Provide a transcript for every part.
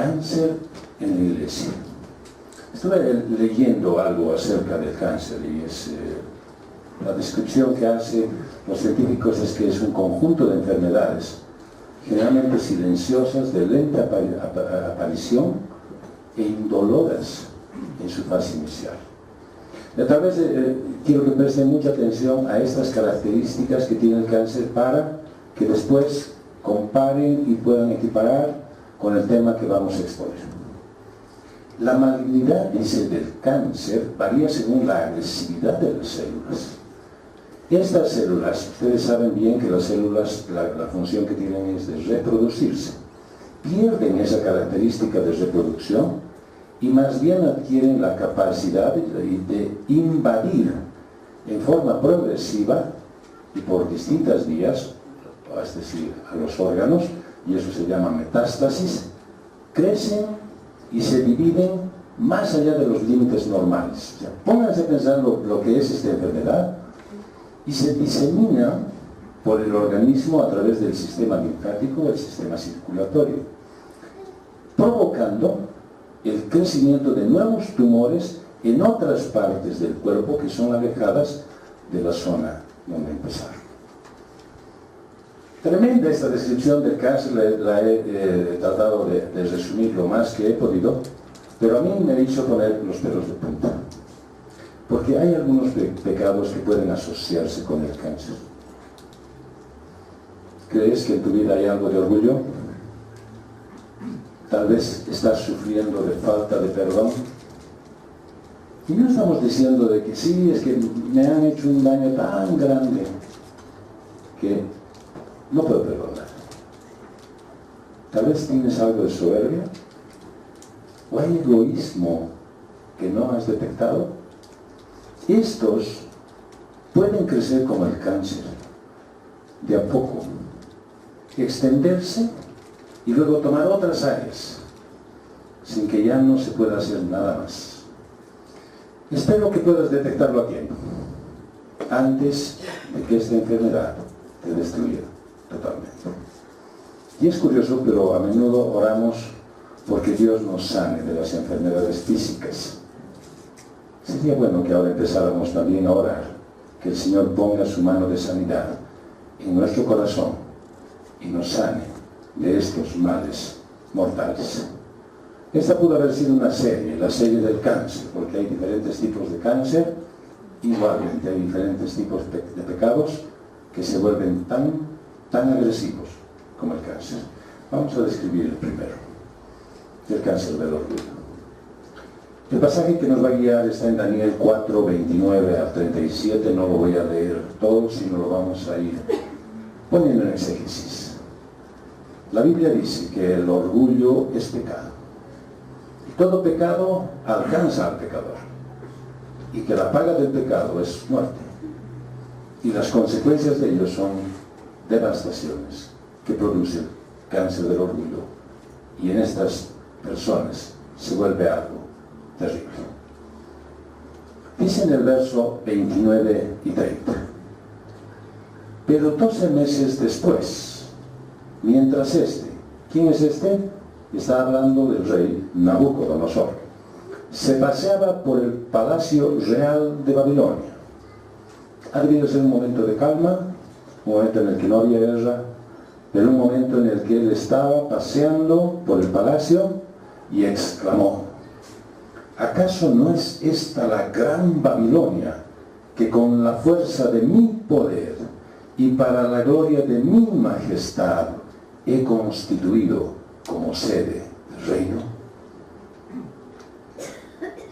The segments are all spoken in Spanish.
cáncer en la iglesia. Estuve leyendo algo acerca del cáncer y la descripción que hacen los científicos es que es un conjunto de enfermedades, generalmente silenciosas, de lenta aparición e indoloras en su fase inicial. Quiero que presten mucha atención a estas características que tiene el cáncer para que después comparen y puedan equiparar con el tema que vamos a exponer. La malignidad, dice, del cáncer varía según la agresividad de las células. Estas células, ustedes saben bien que las células, la función que tienen es de reproducirse. Pierden esa característica de reproducción y más bien adquieren la capacidad de invadir en forma progresiva y por distintas vías, es decir, a los órganos, y eso se llama metástasis, crecen y se dividen más allá de los límites normales. O sea, pónganse a pensar lo que es esta enfermedad y se disemina por el organismo a través del sistema linfático, el sistema circulatorio, provocando el crecimiento de nuevos tumores en otras partes del cuerpo que son alejadas de la zona donde empezaron. Tremenda esta descripción del cáncer, la he tratado de resumir lo más que he podido, pero a mí me ha hecho poner los pelos de punta, porque hay algunos pecados que pueden asociarse con el cáncer. ¿Crees que en tu vida hay algo de orgullo? Tal vez estás sufriendo de falta de perdón. Y no estamos diciendo de que sí, es que me han hecho un daño tan grande que no puedo perdonar. Tal vez tienes algo de soberbia, o hay egoísmo que no has detectado. Estos pueden crecer como el cáncer, de a poco, extenderse y luego tomar otras áreas, sin que ya no se pueda hacer nada más. Espero que puedas detectarlo a tiempo, antes de que esta enfermedad te destruya totalmente. Y es curioso, pero a menudo oramos porque Dios nos sane de las enfermedades físicas. Sería bueno que ahora empezáramos también a orar, que el Señor ponga su mano de sanidad en nuestro corazón y nos sane de estos males mortales. Esta pudo haber sido una serie, la serie del cáncer, porque hay diferentes tipos de cáncer, igualmente hay diferentes tipos de pecados que se vuelven tan agresivos como el cáncer. Vamos a describir el primero, el cáncer del orgullo. El pasaje que nos va a guiar está en Daniel 4, 29 al 37, no lo voy a leer todo, sino lo vamos a ir poniendo en exégesis. La Biblia dice que el orgullo es pecado. Y todo pecado alcanza al pecador. Y que la paga del pecado es muerte. Y las consecuencias de ello son devastaciones que producen cáncer del orgullo. Y en estas personas se vuelve algo terrible. Dice en el verso 29 y 30. Pero 12 meses después, mientras ¿quién es este? Está hablando del rey Nabucodonosor. Se paseaba por el palacio real de Babilonia. Ha debido ser un momento de calma, un momento en el que no había guerra, pero un momento en el que él estaba paseando por el palacio y exclamó: ¿acaso no es esta la gran Babilonia que con la fuerza de mi poder y para la gloria de mi majestad he constituido como sede del reino?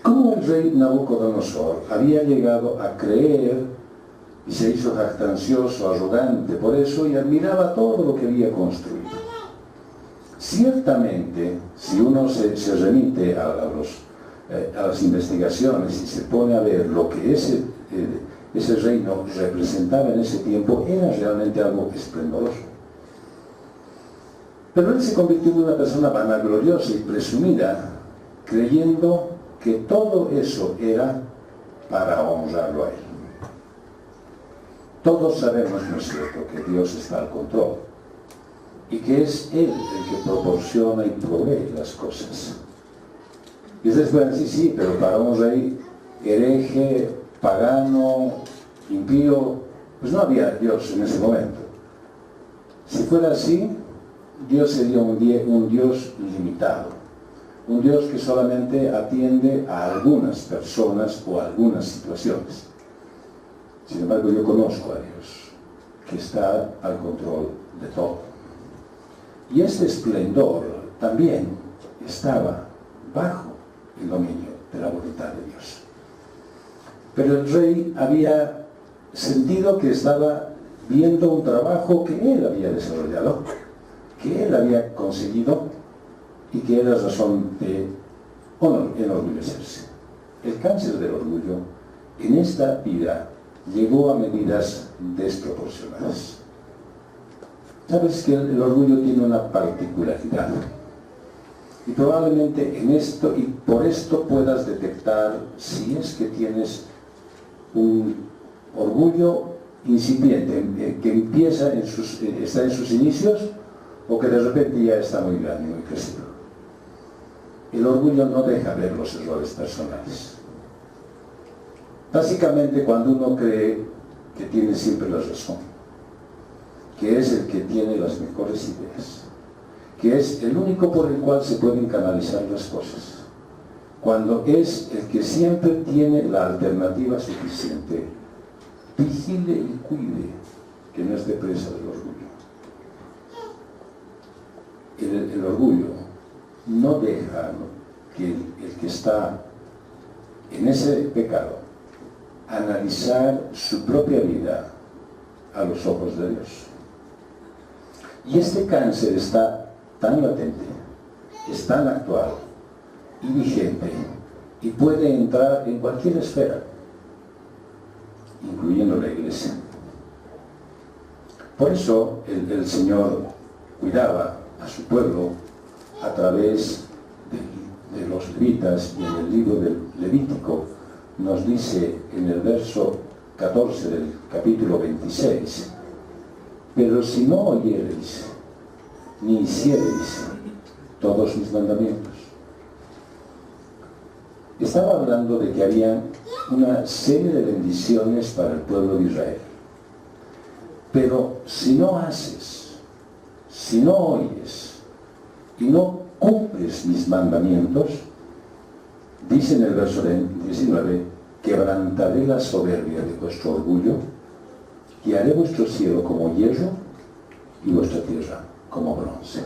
¿Cómo el rey Nabucodonosor había llegado a creer y se hizo jactancioso, arrogante por eso y admiraba todo lo que había construido? Ciertamente, si uno se remite a las investigaciones y se pone a ver lo que ese reino representaba en ese tiempo, era realmente algo esplendoroso. Pero él se convirtió en una persona vanagloriosa y presumida, creyendo que todo eso era para honrarlo a él. Todos sabemos, ¿no es cierto?, que Dios está al control y que es Él el que proporciona y provee las cosas. Y ustedes pueden decir, sí, pero para un rey hereje, pagano, impío, pues no había Dios en ese momento. Si fuera así, Dios sería un Dios limitado, un Dios que solamente atiende a algunas personas o a algunas situaciones. Sin embargo, yo conozco a Dios, que está al control de todo. Y este esplendor también estaba bajo el dominio de la voluntad de Dios. Pero el rey había sentido que estaba viendo un trabajo que él había desarrollado, que él había conseguido y que era razón de enorgullecerse. El cáncer del orgullo en esta vida llegó a medidas desproporcionadas. Sabes que el orgullo tiene una particularidad. Y probablemente en esto, y por esto puedas detectar si es que tienes un orgullo incipiente, que empieza está en sus inicios, o que de repente ya está muy grande, muy crecido. El orgullo no deja ver los errores personales. Básicamente, cuando uno cree que tiene siempre la razón, que es el que tiene las mejores ideas, que es el único por el cual se pueden canalizar las cosas, cuando es el que siempre tiene la alternativa suficiente, vigile y cuide que no esté presa del orgullo. El orgullo no deja que el que está en ese pecado analizar su propia vida a los ojos de Dios. Y este cáncer está tan latente, es tan actual y vigente, y puede entrar en cualquier esfera, incluyendo la iglesia. Por eso el Señor cuidaba a su pueblo a través de los levitas, y en el libro del Levítico nos dice en el verso 14 del capítulo 26: pero si no oyereis ni hiciereis todos mis mandamientos. Estaba hablando de que había una serie de bendiciones para el pueblo de Israel. Pero si no haces, si no oyes y no cumples mis mandamientos, dice en el verso 19: quebrantaré la soberbia de vuestro orgullo y haré vuestro cielo como hierro y vuestra tierra como bronce.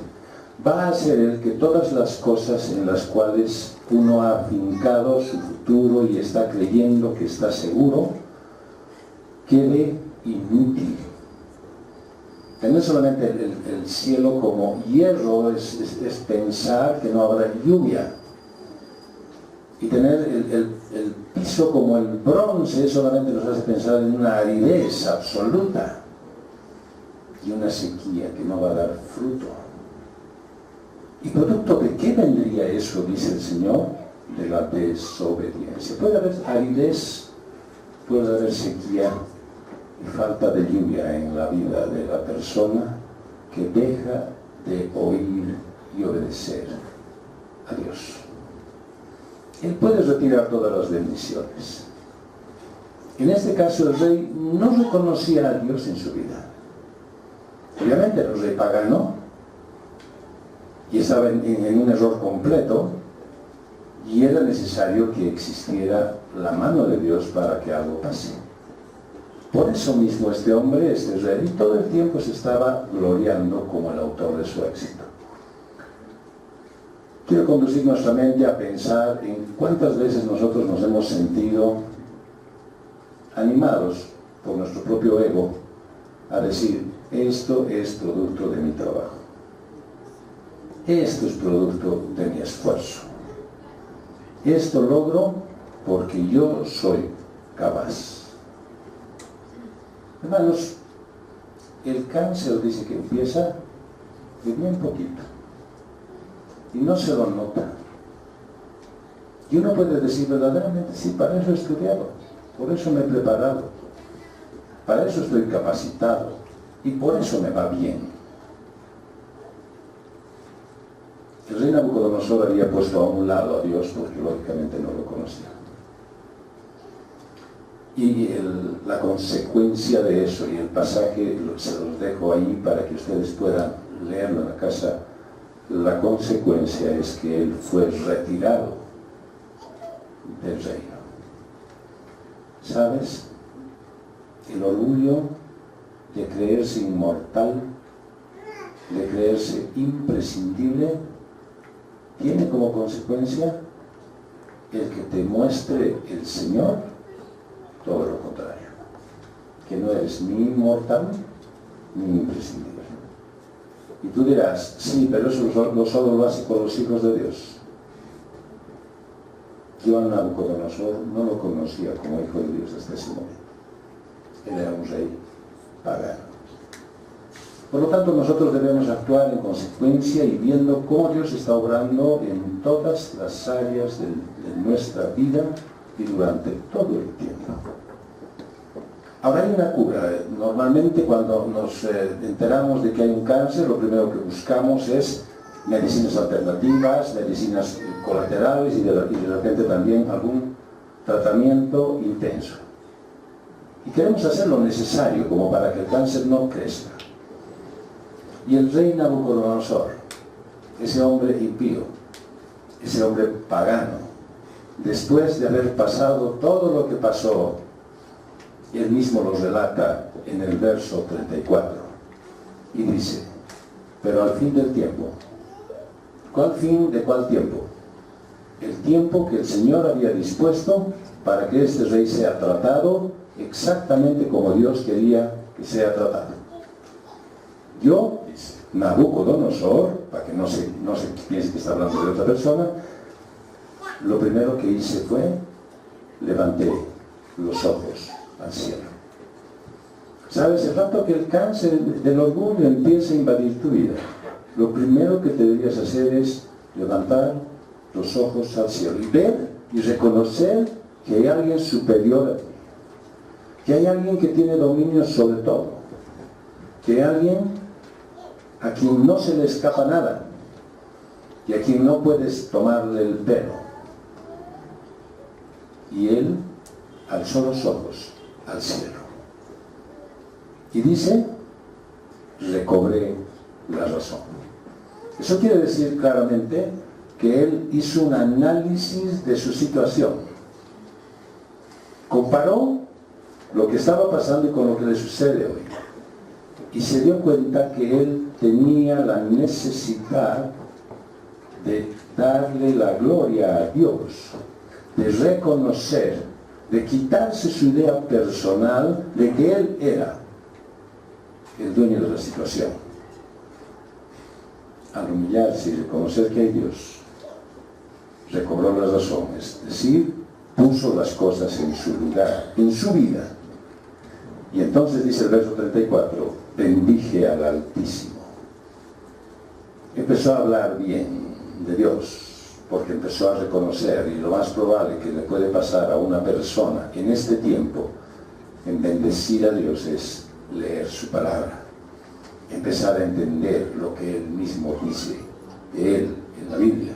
Va a ser el que todas las cosas en las cuales uno ha afincado su futuro y está creyendo que está seguro, quede inútil. Tener solamente el cielo como hierro es pensar que no habrá lluvia. Y tener el piso como el bronce solamente nos hace pensar en una aridez absoluta y una sequía que no va a dar fruto. ¿Y producto de qué vendría eso, dice el Señor? De la desobediencia. Puede haber aridez, puede haber sequía y falta de lluvia en la vida de la persona que deja de oír y obedecer a Dios. Él puede retirar todas las bendiciones. En este caso el rey no reconocía a Dios en su vida. Obviamente el rey pagano, y estaba en un error completo, y era necesario que existiera la mano de Dios para que algo pase. Por eso mismo este hombre, este rey, todo el tiempo se estaba gloriando como el autor de su éxito. Quiero conducir nuestra mente a pensar en cuántas veces nosotros nos hemos sentido animados por nuestro propio ego a decir: esto es producto de mi trabajo, esto es producto de mi esfuerzo, esto logro porque yo soy capaz. Hermanos, el cáncer dice que empieza de bien poquito y no se lo nota. Y uno puede decir verdaderamente: sí, para eso he estudiado, por eso me he preparado, para eso estoy capacitado y por eso me va bien. El rey Nabucodonosor había puesto a un lado a Dios porque lógicamente no lo conocía. Y la consecuencia de eso, y el pasaje se los dejo ahí para que ustedes puedan leerlo en la casa, la consecuencia es que él fue retirado del reino. ¿Sabes? El orgullo de creerse inmortal, de creerse imprescindible, tiene como consecuencia el que te muestre el Señor todo lo contrario, que no eres ni inmortal ni imprescindible. Y tú dirás, sí, pero eso solo lo hace con los hijos de Dios. Yo a Nabucodonosor no lo conocía como hijo de Dios hasta ese momento. Él era un rey pagano. Por lo tanto, nosotros debemos actuar en consecuencia y viendo cómo Dios está obrando en todas las áreas de nuestra vida y durante todo el tiempo. Ahora hay una cura. Normalmente cuando nos enteramos de que hay un cáncer, lo primero que buscamos es medicinas alternativas, medicinas colaterales y de repente también algún tratamiento intenso. Y queremos hacer lo necesario como para que el cáncer no crezca. Y el rey Nabucodonosor, ese hombre impío, ese hombre pagano, después de haber pasado todo lo que pasó, él mismo lo relata en el verso 34, y dice, pero al fin del tiempo, ¿cuál fin de cuál tiempo? El tiempo que el Señor había dispuesto para que este rey sea tratado exactamente como Dios quería que sea tratado. Yo, dice Nabucodonosor, para que no se piense que está hablando de otra persona, lo primero que hice fue, levanté los ojos al cielo. ¿Sabes? El rato que el cáncer del orgullo empieza a invadir tu vida, lo primero que deberías hacer es levantar los ojos al cielo y ver y reconocer que hay alguien superior a ti, que hay alguien que tiene dominio sobre todo, que hay alguien a quien no se le escapa nada y a quien no puedes tomarle el pelo. Y él alzó los ojos al cielo y dice, recobré la razón. Eso quiere decir claramente que él hizo un análisis de su situación, comparó lo que estaba pasando con lo que le sucede hoy y se dio cuenta que él tenía la necesidad de darle la gloria a Dios, de reconocer, de quitarse su idea personal de que él era el dueño de la situación. Al humillarse y reconocer que hay Dios, recobró la razón, es decir, puso las cosas en su lugar, en su vida. Y entonces dice el verso 34, bendije al Altísimo. Empezó a hablar bien de Dios, porque empezó a reconocer, y lo más probable que le puede pasar a una persona en este tiempo, en bendecir a Dios, es leer su palabra, empezar a entender lo que Él mismo dice de Él en la Biblia.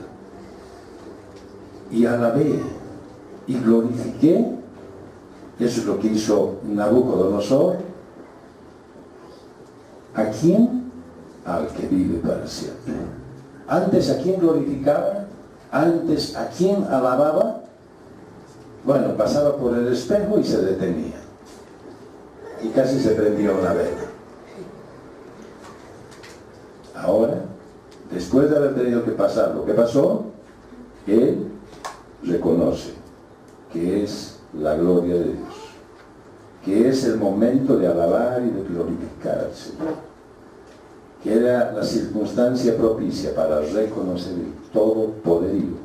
Y alabé y glorifiqué, eso es lo que hizo Nabucodonosor, ¿a quién? Al que vive para siempre. Antes, ¿a quién glorificaba? Antes, ¿a quién alababa? Bueno, pasaba por el espejo y se detenía. Y casi se prendía una vela. Ahora, después de haber tenido que pasar lo que pasó, él reconoce que es la gloria de Dios, que es el momento de alabar y de glorificar al Señor, que era la circunstancia propicia para reconocer el todo poderío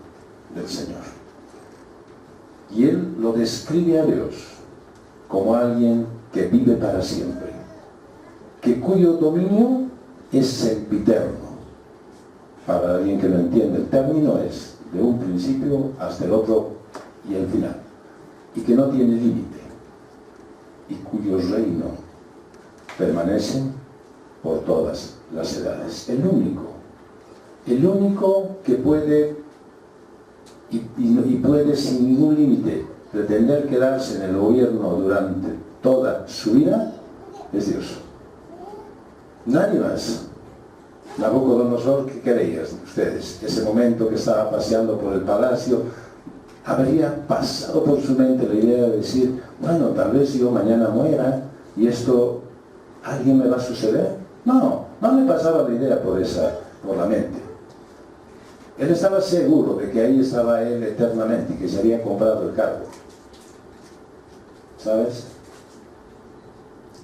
del Señor. Y él lo describe a Dios como alguien que vive para siempre, cuyo dominio es sempiterno. Para alguien que no entiende el término, es de un principio hasta el otro y el final, y que no tiene límite, y cuyo reino permanece por todas las edades. El único El único que puede y puede sin ningún límite pretender quedarse en el gobierno durante toda su vida es Dios. Nadie más. Nabucodonosor, ¿qué creías ustedes? Ese momento que estaba paseando por el palacio, habría pasado por su mente la idea de decir, bueno, tal vez yo mañana muera y esto, ¿alguien me va a suceder? No me pasaba la idea por la mente. Él estaba seguro de que ahí estaba él eternamente y que se había comprado el cargo. ¿Sabes?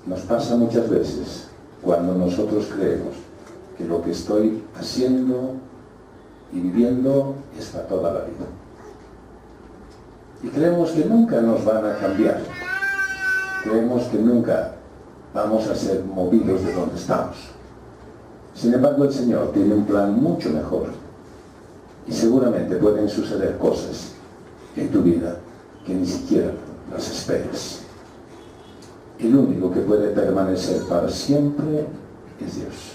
Nos pasa muchas veces cuando nosotros creemos que lo que estoy haciendo y viviendo es para toda la vida. Y creemos que nunca nos van a cambiar. Creemos que nunca vamos a ser movidos de donde estamos. Sin embargo, el Señor tiene un plan mucho mejor. Y seguramente pueden suceder cosas en tu vida que ni siquiera las esperas. El único que puede permanecer para siempre es Dios.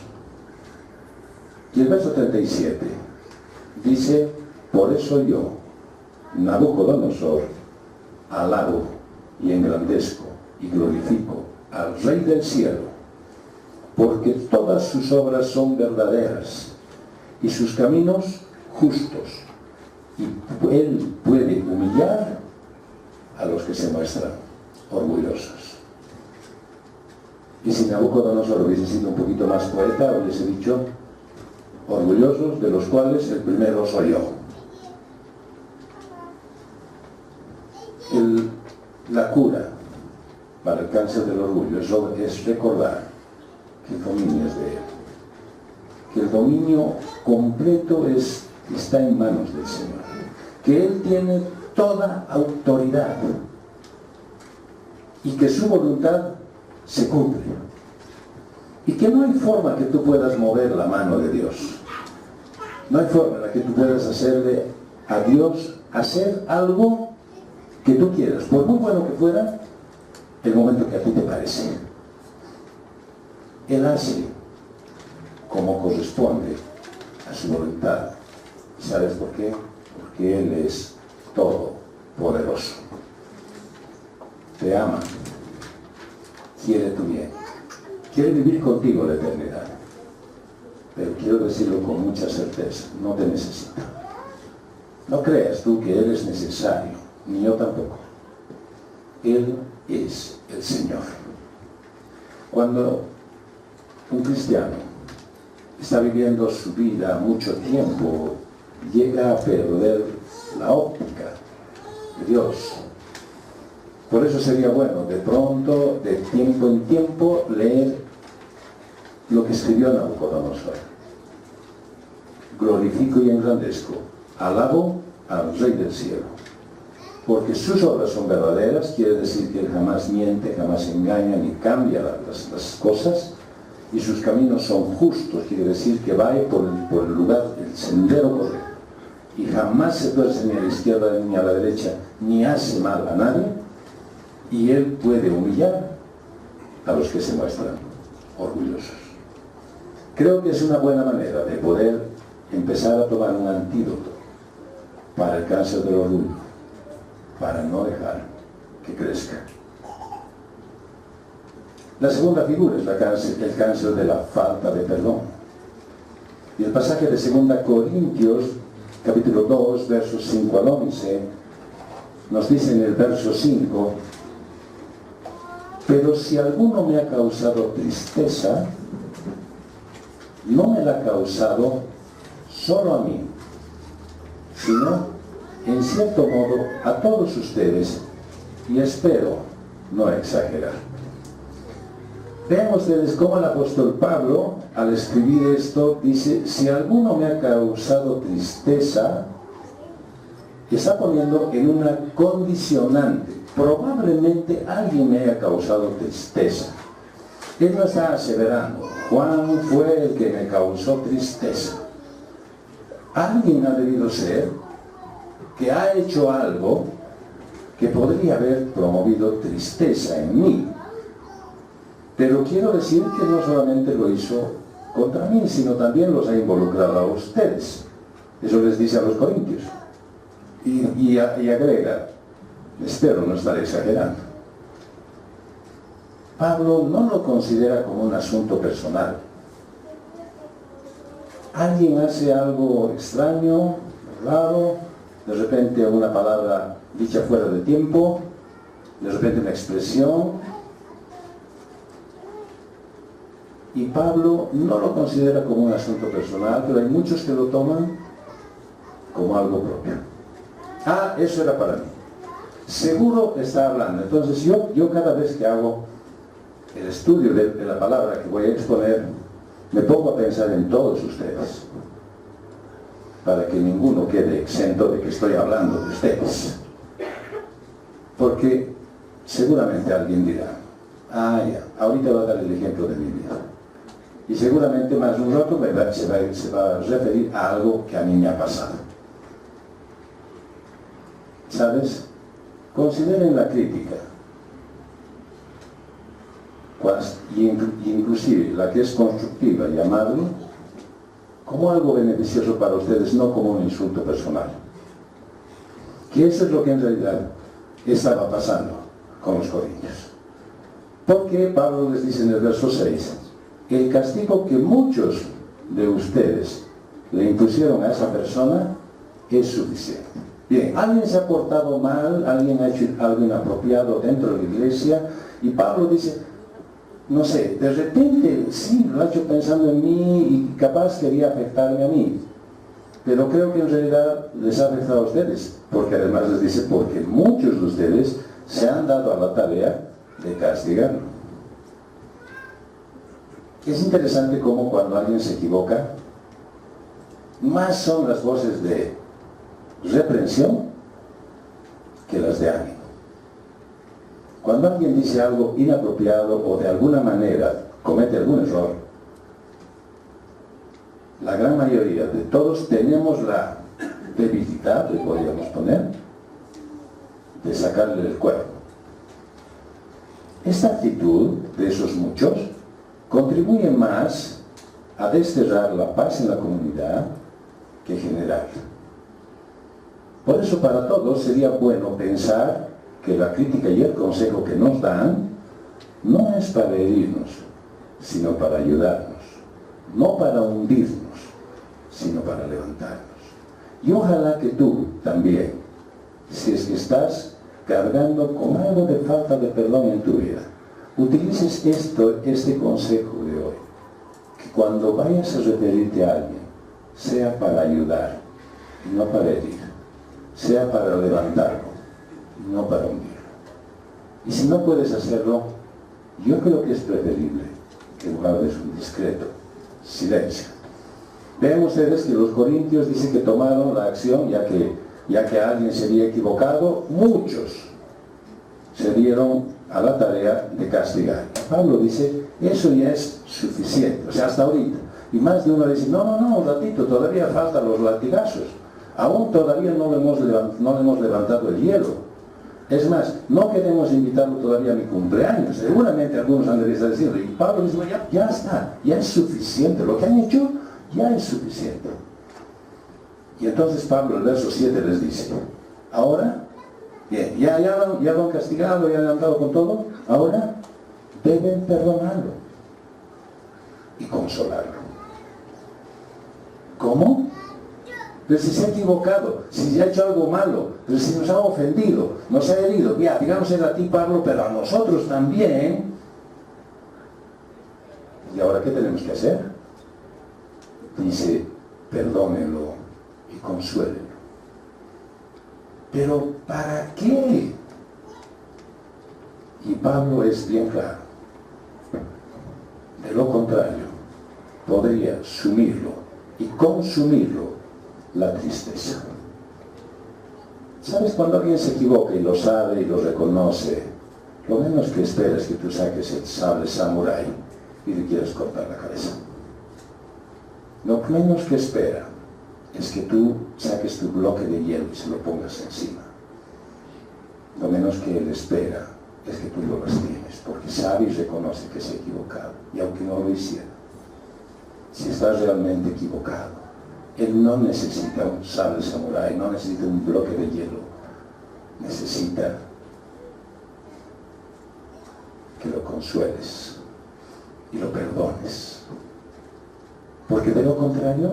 Y el verso 37 dice, por eso yo, Nabucodonosor, alabo y engrandezco y glorifico al Rey del cielo, porque todas sus obras son verdaderas y sus caminos justos, y él puede humillar a los que se muestran orgullosos. Y si Nabucodonosor hubiese sido un poquito más poeta, hubiese dicho, orgullosos, de los cuales el primero soy yo. La cura para el cáncer del orgullo es recordar que el dominio es de él, que el dominio completo está en manos del Señor, que Él tiene toda autoridad y que su voluntad se cumple y que no hay forma que tú puedas mover la mano de Dios, no hay forma en la que tú puedas hacerle a Dios hacer algo que tú quieras, por muy bueno que fuera, el momento que a ti te parece. Él hace como corresponde a su voluntad. ¿Sabes por qué? Porque Él es todopoderoso. Te ama, quiere tu bien, quiere vivir contigo la eternidad. Pero quiero decirlo con mucha certeza, no te necesita. No creas tú que Él es necesario, ni yo tampoco. Él es el Señor. Cuando un cristiano está viviendo su vida mucho tiempo, llega a perder la óptica de Dios. Por eso sería bueno, de pronto, de tiempo en tiempo, leer lo que escribió Nabucodonosor. Glorifico y engrandezco, alabo al Rey del cielo. Porque sus obras son verdaderas, quiere decir que Él jamás miente, jamás engaña, ni cambia las cosas. Y sus caminos son justos, quiere decir que va por el lugar, el sendero correcto. Y jamás se tuerce ni a la izquierda ni a la derecha, ni hace mal a nadie. Y Él puede humillar a los que se muestran orgullosos. Creo que es una buena manera de poder empezar a tomar un antídoto para el cáncer del orgullo, para no dejar que crezca. La segunda figura es el cáncer de la falta de perdón. Y el pasaje de 2 Corintios, capítulo 2, versos 5 al 11, nos dice en el verso 5, pero si alguno me ha causado tristeza, no me la ha causado solo a mí, sino, en cierto modo, a todos ustedes, y espero no exagerar. Vean ustedes cómo el apóstol Pablo, al escribir esto, dice, si alguno me ha causado tristeza, está poniendo en una condicionante. Probablemente alguien me haya causado tristeza. Él no está aseverando, Juan fue el que me causó tristeza. Alguien ha debido ser que ha hecho algo que podría haber promovido tristeza en mí. Pero quiero decir que no solamente lo hizo contra mí, sino también los ha involucrado a ustedes. Eso les dice a los corintios. Y agrega, espero no estar exagerando, Pablo no lo considera como un asunto personal. Alguien hace algo extraño, raro, de repente una palabra dicha fuera de tiempo, de repente una expresión, y Pablo no lo considera como un asunto personal, pero hay muchos que lo toman como algo propio. Ah, eso era para mí. Seguro está hablando. Entonces yo cada vez que hago el estudio de la palabra que voy a exponer, me pongo a pensar en todos ustedes, para que ninguno quede exento de que estoy hablando de ustedes. Porque seguramente alguien dirá, ah, ya, ahorita va a dar el ejemplo de mi vida. Y seguramente más de un rato se va a referir a algo que a mí me ha pasado. ¿Sabes? Consideren la crítica, inclusive la que es constructiva, llamarlo, como algo beneficioso para ustedes, no como un insulto personal. Que eso es lo que en realidad estaba pasando con los corintios. Porque Pablo les dice en el verso 6, el castigo que muchos de ustedes le impusieron a esa persona es suficiente. Bien, alguien se ha portado mal, alguien ha hecho algo inapropiado dentro de la iglesia, y Pablo dice, no sé, de repente sí, lo ha hecho pensando en mí y capaz quería afectarme a mí, pero creo que en realidad les ha afectado a ustedes, porque además les dice, porque muchos de ustedes se han dado a la tarea de castigarlo. Es interesante cómo cuando alguien se equivoca, más son las voces de reprensión que las de ánimo. Cuando alguien dice algo inapropiado o de alguna manera comete algún error, la gran mayoría de todos tenemos la debilidad, le podríamos poner, de sacarle el cuerpo. Esta actitud de esos muchos contribuye más a desterrar la paz en la comunidad que generarla. Por eso para todos sería bueno pensar que la crítica y el consejo que nos dan no es para herirnos, sino para ayudarnos, no para hundirnos, sino para levantarnos. Y ojalá que tú también, si es que estás cargando con algo de falta de perdón en tu vida, utilices este consejo de hoy, que cuando vayas a referirte a alguien, sea para ayudar y no para herir, sea para levantarlo y no para hundirlo. Y si no puedes hacerlo, yo creo que es preferible que guardes un discreto silencio. Vean ustedes que los corintios dicen que tomaron la acción, ya que alguien se había equivocado, muchos se dieron a la tarea de castigar. Pablo dice, eso ya es suficiente, o sea, hasta ahorita. Y más de uno dice, no, un ratito, todavía faltan los latigazos. Aún todavía no le hemos levantado el hielo. Es más, no queremos invitarlo todavía a mi cumpleaños. Seguramente algunos han de estar diciendo, y Pablo dice, ya está, ya es suficiente. Lo que han hecho ya es suficiente. Y entonces Pablo, el verso 7 les dice, ahora, bien, ya lo han castigado, ya le han dado con todo, ahora deben perdonarlo y consolarlo. ¿Cómo? Pero si se ha equivocado, si se ha hecho algo malo, pero si nos ha ofendido, nos ha herido, ya, digamos a ti, Pablo, pero a nosotros también. ¿Y ahora qué tenemos que hacer? Dice, perdónenlo y consuélenlo. ¿Pero para qué? Y Pablo es bien claro. De lo contrario, podría sumirlo y consumirlo la tristeza. ¿Sabes? Cuando alguien se equivoca y lo sabe y lo reconoce, lo menos que espera es que tú saques el sable samurái y le quieras cortar la cabeza. Lo menos que espera es que tú saques tu bloque de hielo y se lo pongas encima. Lo menos que él espera es que tú lo lastimes, porque sabe y reconoce que se ha equivocado, y aunque no lo hiciera. si estás realmente equivocado. Él no necesita un sable samurái, no necesita un bloque de hielo. Necesita que lo consueles y lo perdones. Porque de lo contrario,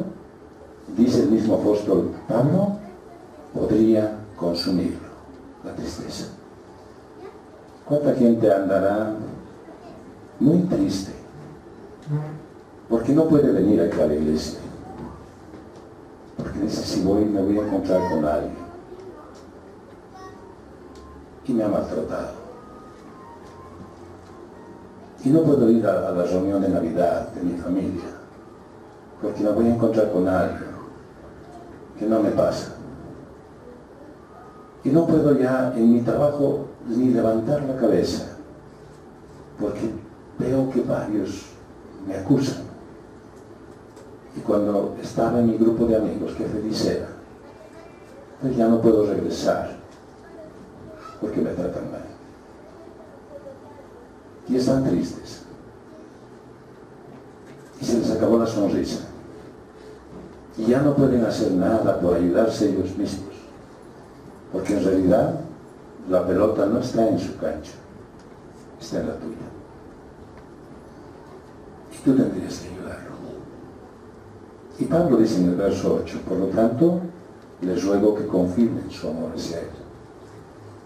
dice el mismo apóstol Pablo, podría consumirlo, la tristeza. ¿Cuánta gente andará muy triste porque no puede venir aquí a la iglesia? Porque dice, si voy me voy a encontrar con alguien y me ha maltratado. Y no puedo ir a la reunión de Navidad de mi familia porque me voy a encontrar con alguien que no me pasa. Y no puedo ya en mi trabajo ni levantar la cabeza porque veo que varios me acusan. Y cuando estaba en mi grupo de amigos, qué feliz era, pues ya no puedo regresar porque me tratan mal. Y están tristes. Y se les acabó la sonrisa. Y ya no pueden hacer nada por ayudarse ellos mismos. Porque en realidad la pelota no está en su cancha, está en la tuya. Y tú tendrías que ayudarlo. Y Pablo dice en el verso 8, por lo tanto, les ruego que confirmen su amor hacia él.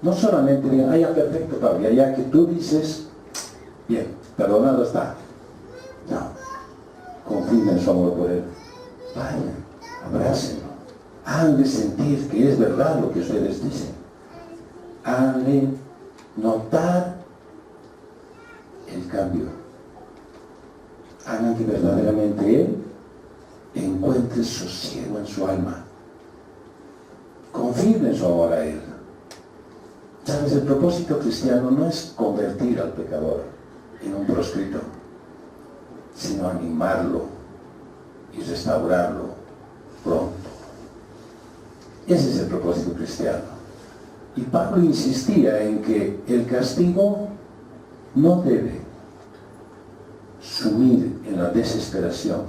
No solamente digan, ya perfecto Pablo, ya que tú dices, bien, perdonado está. No, confirmen su amor por él. Vayan, abrácenlo. Han de sentir que es verdad lo que ustedes dicen. Han de notar el cambio. Hagan que verdaderamente él encuentre sosiego en su alma. Confirmen su amor a él. ¿Sabes? El propósito cristiano no es convertir al pecador en un proscrito, sino animarlo y restaurarlo pronto. Ese es el propósito cristiano. Y Pablo insistía en que el castigo no debe sumir en la desesperación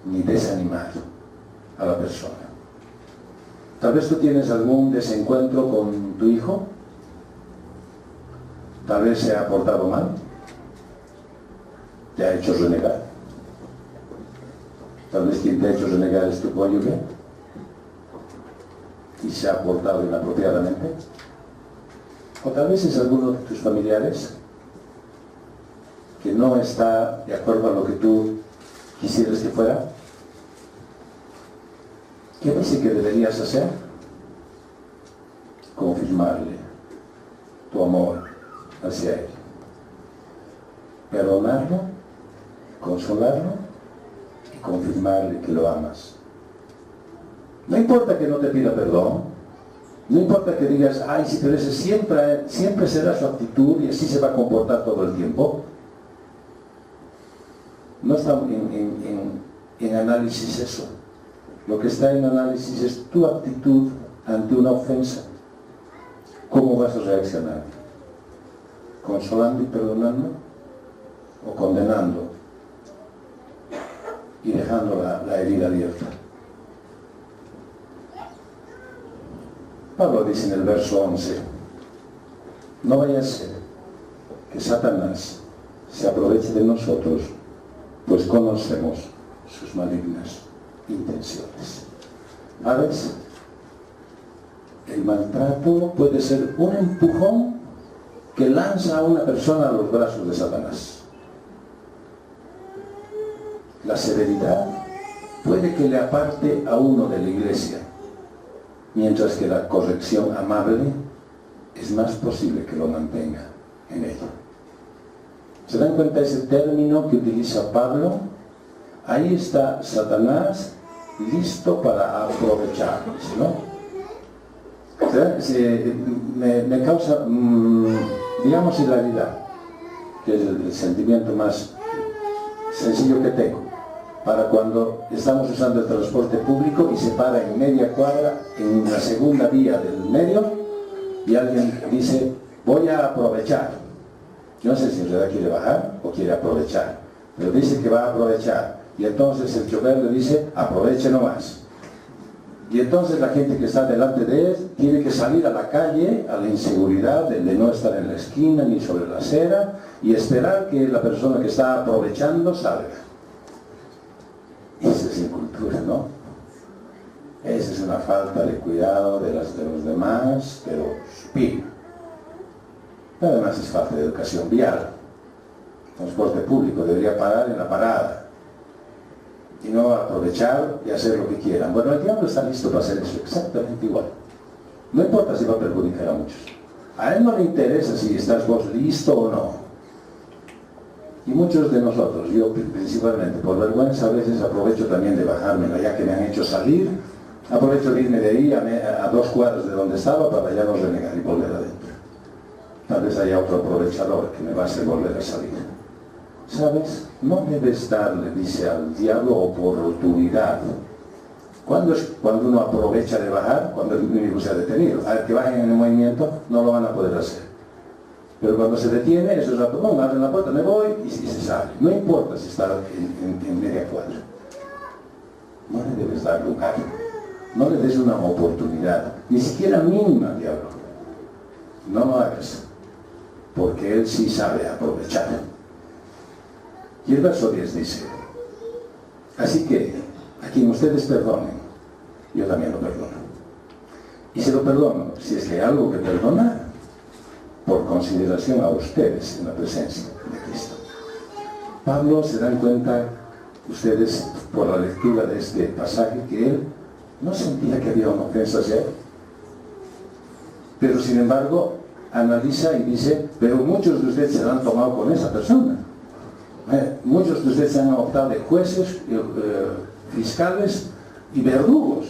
ni desanimar a la persona. Tal vez tú tienes algún desencuentro con tu hijo, tal vez se ha portado mal, te ha hecho renegar, tal vez quien te ha hecho renegar es tu cónyuge y se ha portado inapropiadamente, o tal vez es alguno de tus familiares que no está de acuerdo a lo que tú quisieras que fuera. ¿Qué dice que deberías hacer? Confirmarle tu amor hacia él, perdonarlo, consolarlo y confirmarle que lo amas. No importa que no te pida perdón, no importa que digas, ay, sí, pero ese siempre será su actitud y así se va a comportar todo el tiempo. No está en análisis eso. Lo que está en análisis es tu actitud ante una ofensa. ¿Cómo vas a reaccionar? ¿Consolando y perdonando? ¿O condenando y dejando la herida abierta? Pablo dice en el verso 11, no vaya a ser que Satanás se aproveche de nosotros, pues conocemos sus malignas intenciones. ¿Sabes? El maltrato puede ser un empujón que lanza a una persona a los brazos de Satanás. La severidad puede que le aparte a uno de la iglesia, mientras que la corrección amable es más posible que lo mantenga en ella. ¿Se dan cuenta ese término que utiliza Pablo? Ahí está Satanás listo para aprovecharse, ¿no? O sea, me causa, digamos, hilaridad, que es el sentimiento más sencillo que tengo, para cuando estamos usando el transporte público y se para en media cuadra, en la segunda vía del medio, y alguien dice, voy a aprovechar. No sé si en realidad quiere bajar o quiere aprovechar, pero dice que va a aprovechar. Y entonces el chofer le dice, aproveche nomás. Y entonces la gente que está delante de él tiene que salir a la calle, a la inseguridad de no estar en la esquina ni sobre la acera y esperar que la persona que está aprovechando salga. Esa es incultura, ¿no? Esa es una falta de cuidado de los demás, pero supina. Además es falta de educación vial. El transporte público debería parar en la parada y no aprovechar y hacer lo que quieran. Bueno, el diablo está listo para hacer eso exactamente igual. No importa si va a perjudicar a muchos. A él no le interesa si estás vos listo o no. Y muchos de nosotros, yo principalmente, por vergüenza a veces aprovecho también de bajármela, ya que me han hecho salir, aprovecho de irme de ahí a 2 cuadras de donde estaba para ya no renegar y volver adentro. Tal vez haya otro aprovechador que me va a hacer volver a salir. ¿Sabes? No debes darle, dice al diablo, oportunidad. ¿Cuándo es cuando uno aprovecha de bajar? Cuando el enemigo se ha detenido. Al que bajen en el movimiento no lo van a poder hacer. Pero cuando se detiene, eso es rato, no, abren la puerta, me voy y se sale. No importa si está en media cuadra. No le debes dar lugar. No le des una oportunidad, ni siquiera mínima al diablo. No lo hagas, porque él sí sabe aprovechar. Y el verso 10 dice, así que a quien ustedes perdonen, yo también lo perdono. Y se lo perdono, si es que hay algo que perdonar, por consideración a ustedes en la presencia de Cristo. Pablo, se dan cuenta ustedes por la lectura de este pasaje que él no sentía que había una ofensa hacia él. Pero sin embargo, analiza y dice, pero muchos de ustedes se han tomado con esa persona. Muchos de ustedes se han optado de jueces, fiscales y verdugos.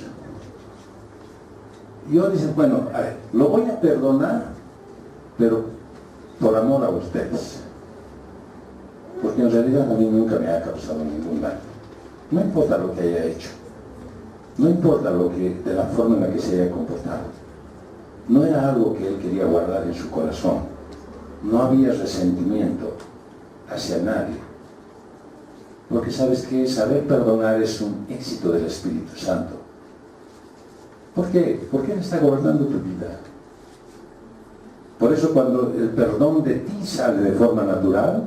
Y yo dice, bueno, a ver, lo voy a perdonar, pero por amor a ustedes. Porque en realidad a mí nunca me ha causado ningún daño. No importa lo que haya hecho. No importa de la forma en la que se haya comportado. No era algo que él quería guardar en su corazón. No había resentimiento hacia nadie. Porque sabes que saber perdonar es un éxito del Espíritu Santo. ¿Por qué? Porque Él está gobernando tu vida. Por eso cuando el perdón de ti sale de forma natural,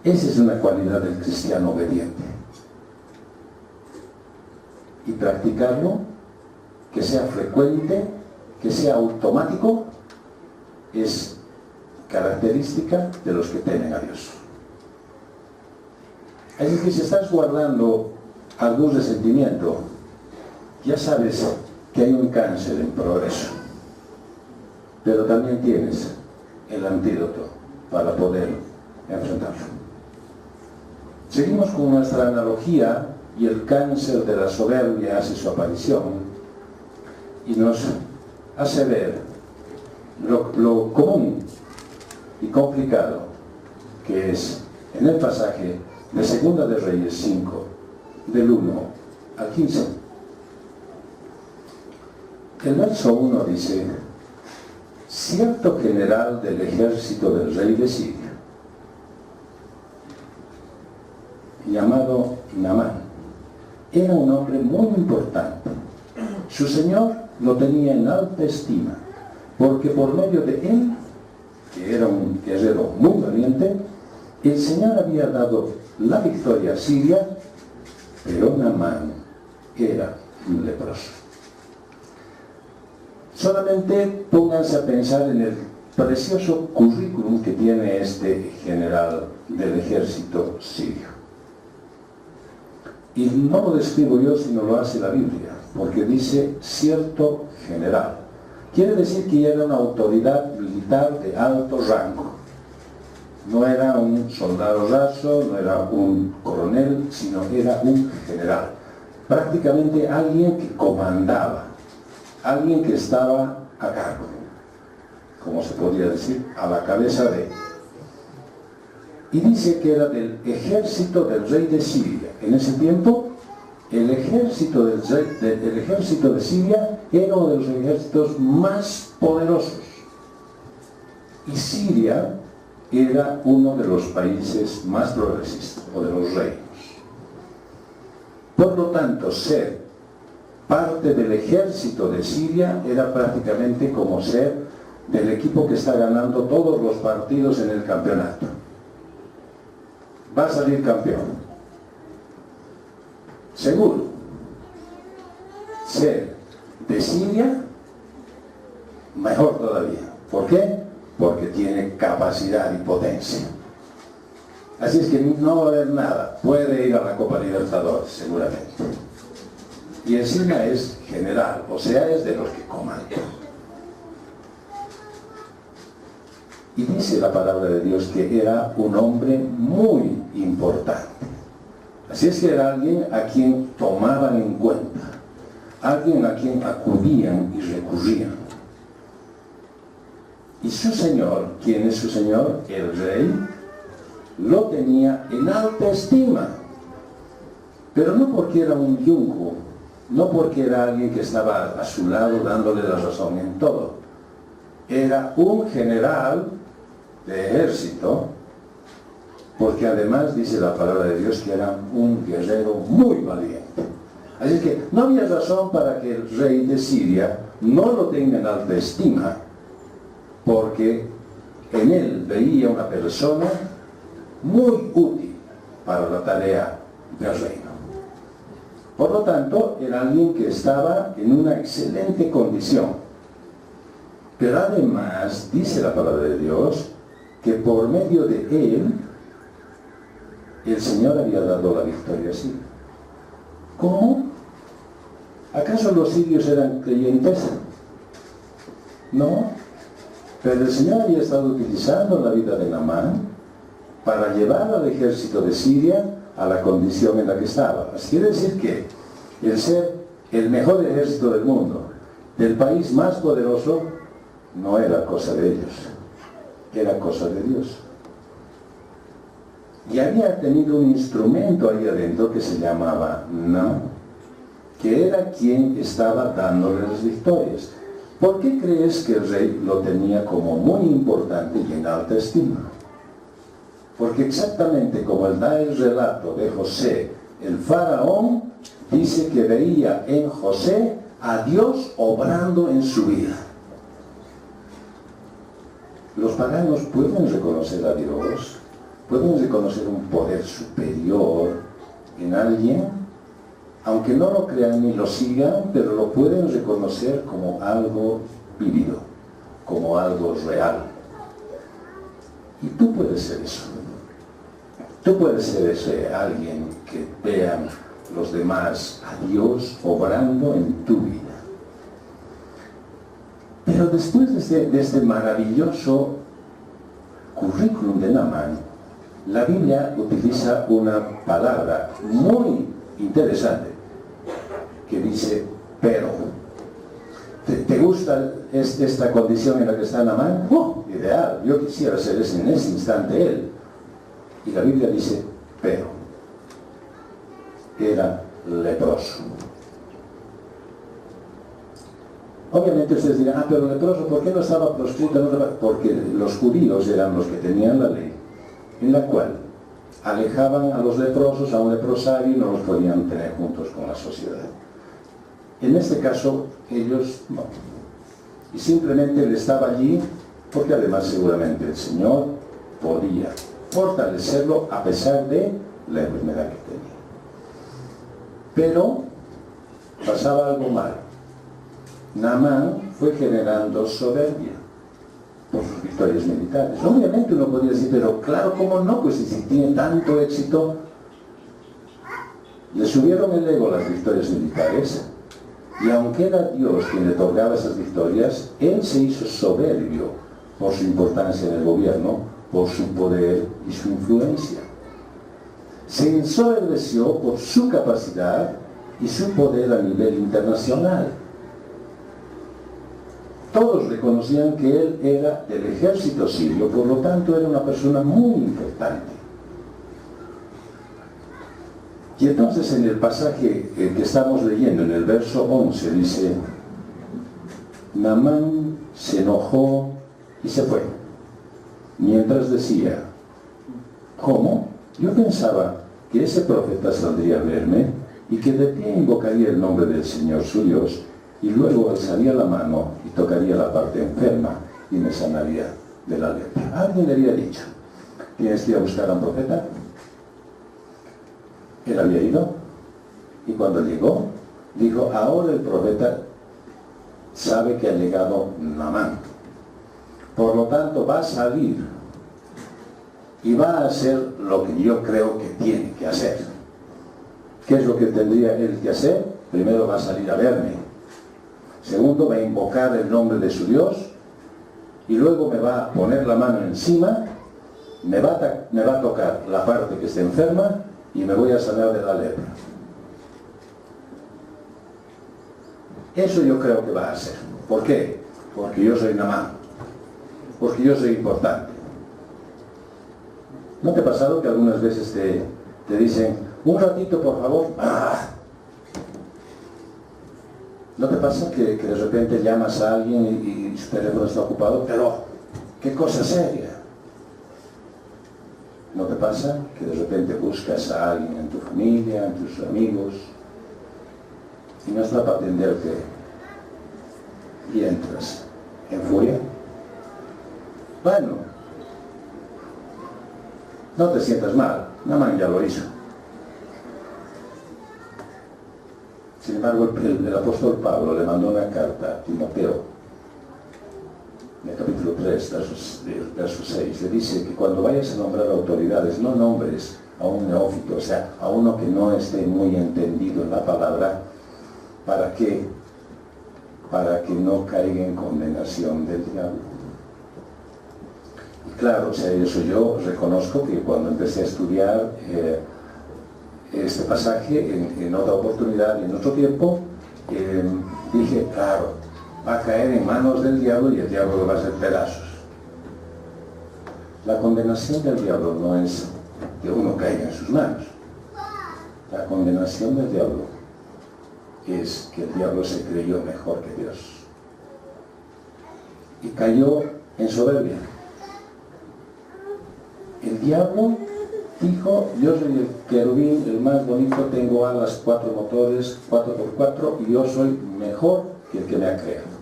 esa es una cualidad del cristiano obediente. Y practicarlo, que sea frecuente, que sea automático, es característica de los que temen a Dios. Es decir, si estás guardando algún resentimiento, ya sabes que hay un cáncer en progreso, pero también tienes el antídoto para poder enfrentarlo. Seguimos con nuestra analogía y el cáncer de la soberbia hace su aparición y nos hace ver lo común y complicado que es en el pasaje de Segunda de Reyes 5, del 1 al 15. El verso 1 dice, cierto general del ejército del rey de Siria, llamado Naamán, era un hombre muy importante. Su señor lo tenía en alta estima, porque por medio de él, que era un guerrero muy valiente, el Señor había dado la victoria a Siria, pero Naamán era un leproso. Solamente pónganse a pensar en el precioso currículum que tiene este general del ejército sirio. Y no lo describo yo, sino lo hace la Biblia, porque dice cierto general. Quiere decir que ya era una autoridad militar de alto rango. No era un soldado raso, no era un coronel, sino era un general. Prácticamente alguien que comandaba, alguien que estaba a cargo, como se podría decir, a la cabeza de. Y dice que era del ejército del rey de Siria. En ese tiempo, el ejército de Siria era uno de los ejércitos más poderosos. Y Siria era uno de los países más progresistas, o de los reinos. Por lo tanto, ser parte del ejército de Siria era prácticamente como ser del equipo que está ganando todos los partidos en el campeonato. Va a salir campeón. Seguro. Ser de Siria, mejor todavía. ¿Por qué? Porque tiene capacidad y potencia. Así es que no va a haber nada. Puede ir a la Copa Libertadores, seguramente. Y encima es general, o sea, es de los que comandan. Y dice la palabra de Dios que era un hombre muy importante. Así es que era alguien a quien tomaban en cuenta, alguien a quien acudían y recurrían. Y su señor, ¿quién es su señor? El rey, lo tenía en alta estima. Pero no porque era un yungo, no porque era alguien que estaba a su lado dándole la razón en todo. Era un general de ejército, porque además dice la palabra de Dios que era un guerrero muy valiente. Así que no había razón para que el rey de Siria no lo tenga en alta estima, porque en él veía una persona muy útil para la tarea del reino. Por lo tanto, era alguien que estaba en una excelente condición. Pero además, dice la palabra de Dios, que por medio de él, el Señor había dado la victoria a Siria. ¿Cómo? ¿Acaso los sirios eran creyentes? No. Pero el Señor había estado utilizando la vida de Naamán para llevar al ejército de Siria a la condición en la que estaba. Quiere decir que el ser el mejor ejército del mundo, del país más poderoso, no era cosa de ellos, era cosa de Dios. Y había tenido un instrumento ahí adentro que se llamaba Naamán, que era quien estaba dándole las victorias. ¿Por qué crees que el rey lo tenía como muy importante y en alta estima? Porque exactamente como él da el relato de José, el faraón dice que veía en José a Dios obrando en su vida. Los paganos pueden reconocer a Dios, pueden reconocer un poder superior en alguien, aunque no lo crean ni lo sigan, pero lo pueden reconocer como algo vivido, como algo real. Y tú puedes ser eso. Tú puedes ser ese alguien que vean los demás a Dios obrando en tu vida. Pero después de este maravilloso currículum de Naamán, la Biblia utiliza una palabra muy interesante que dice pero. ¿Te gusta esta condición en la que está Naamán? ¡Oh, ideal! Yo quisiera ser en ese instante él. Y la Biblia dice pero. Era leproso. Obviamente ustedes dirán, pero leproso, ¿por qué no estaba proscrito? Porque los judíos eran los que tenían la ley, en la cual alejaban a los leprosos a un leprosario y no los podían tener juntos con la sociedad. En este caso, ellos no. Y simplemente él estaba allí porque además seguramente el Señor podía fortalecerlo a pesar de la enfermedad que tenía. Pero pasaba algo mal. Naamán fue generando soberbia por sus victorias militares. Obviamente uno podría decir, pero claro, ¿cómo no? Pues si tiene tanto éxito, le subieron el ego las victorias militares, y aunque era Dios quien le otorgaba esas victorias, él se hizo soberbio por su importancia en el gobierno, por su poder y su influencia. Se ensoberbeció por su capacidad y su poder a nivel internacional. Todos reconocían que él era del ejército sirio, por lo tanto era una persona muy importante. Y entonces en el pasaje que estamos leyendo, en el verso 11, dice, Naamán se enojó y se fue, mientras decía, ¿cómo? Yo pensaba que ese profeta saldría a verme y que de pie invocaría el nombre del Señor su Dios, y luego alzaría la mano y tocaría la parte enferma y me sanaría de la lepra. Alguien le había dicho, tienes que ir a buscar a un profeta. Él había ido, y cuando llegó, dijo, ahora el profeta sabe que ha llegado Naamán. Por lo tanto, va a salir y va a hacer lo que yo creo que tiene que hacer. ¿Qué es lo que tendría él que hacer? Primero va a salir a verme. Segundo, va a invocar el nombre de su Dios. Y luego me va a poner la mano encima, me va a tocar la parte que esté enferma y me voy a sanar de la lepra. Eso yo creo que va a hacer. ¿Por qué? Porque yo soy Naamán. Porque yo soy importante. ¿No te ha pasado que algunas veces te dicen, un ratito por favor? ¡Ah! ¿No te pasa que de repente llamas a alguien y su teléfono está ocupado? Pero, qué cosa seria. ¿No te pasa que de repente buscas a alguien en tu familia, en tus amigos, y no está para atenderte y entras en furia? Bueno, no te sientas mal, Naamán ya lo hizo. Sin embargo, el apóstol Pablo le mandó una carta a Timoteo, en el capítulo 3, verso 6, le dice que cuando vayas a nombrar autoridades, no nombres a un neófito, o sea, a uno que no esté muy entendido en la palabra, ¿para qué? Para que no caiga en condenación del diablo. Y claro, o sea, eso yo reconozco que cuando empecé a estudiar este pasaje en otra oportunidad y en otro tiempo, dije, claro, va a caer en manos del diablo y el diablo lo va a hacer pedazos. La condenación del diablo no es que uno caiga en sus manos. La condenación del diablo es que el diablo se creyó mejor que Dios y cayó en soberbia. El diablo dijo, yo soy el querubín, el más bonito, tengo alas, 4 motores, 4x4, y yo soy mejor que el que me ha creado.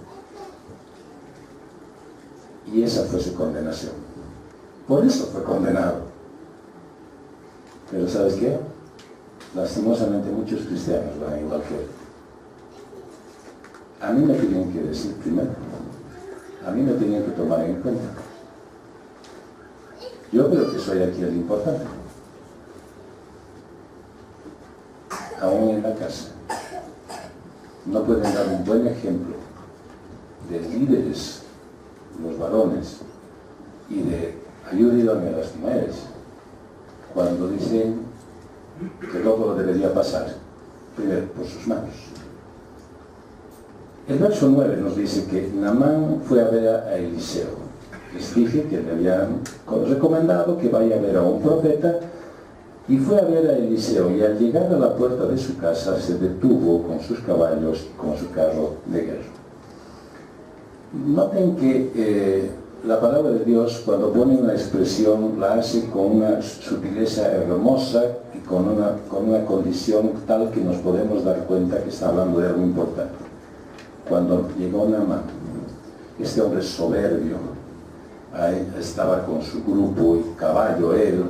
Y esa fue su condenación. Por eso fue condenado. Pero ¿sabes qué? Lastimosamente muchos cristianos van igual que él. A mí me tenían que decir primero. A mí me tenían que tomar en cuenta. Yo creo que soy aquí el importante. Aún en la casa. No pueden dar un buen ejemplo de líderes, los varones, y de ayuda idónea a las mujeres, cuando dicen que todo debería pasar primero por sus manos. El verso 9 nos dice que Naamán fue a ver a Eliseo. Les dije que le habían recomendado que vaya a ver a un profeta, y fue a ver a Eliseo, y al llegar a la puerta de su casa se detuvo con sus caballos y con su carro de guerra. Noten que la palabra de Dios, cuando pone una expresión, la hace con una sutileza hermosa y con una condición tal que nos podemos dar cuenta que está hablando de algo importante. Cuando llegó Naamán, este hombre soberbio, estaba con su grupo y caballo él,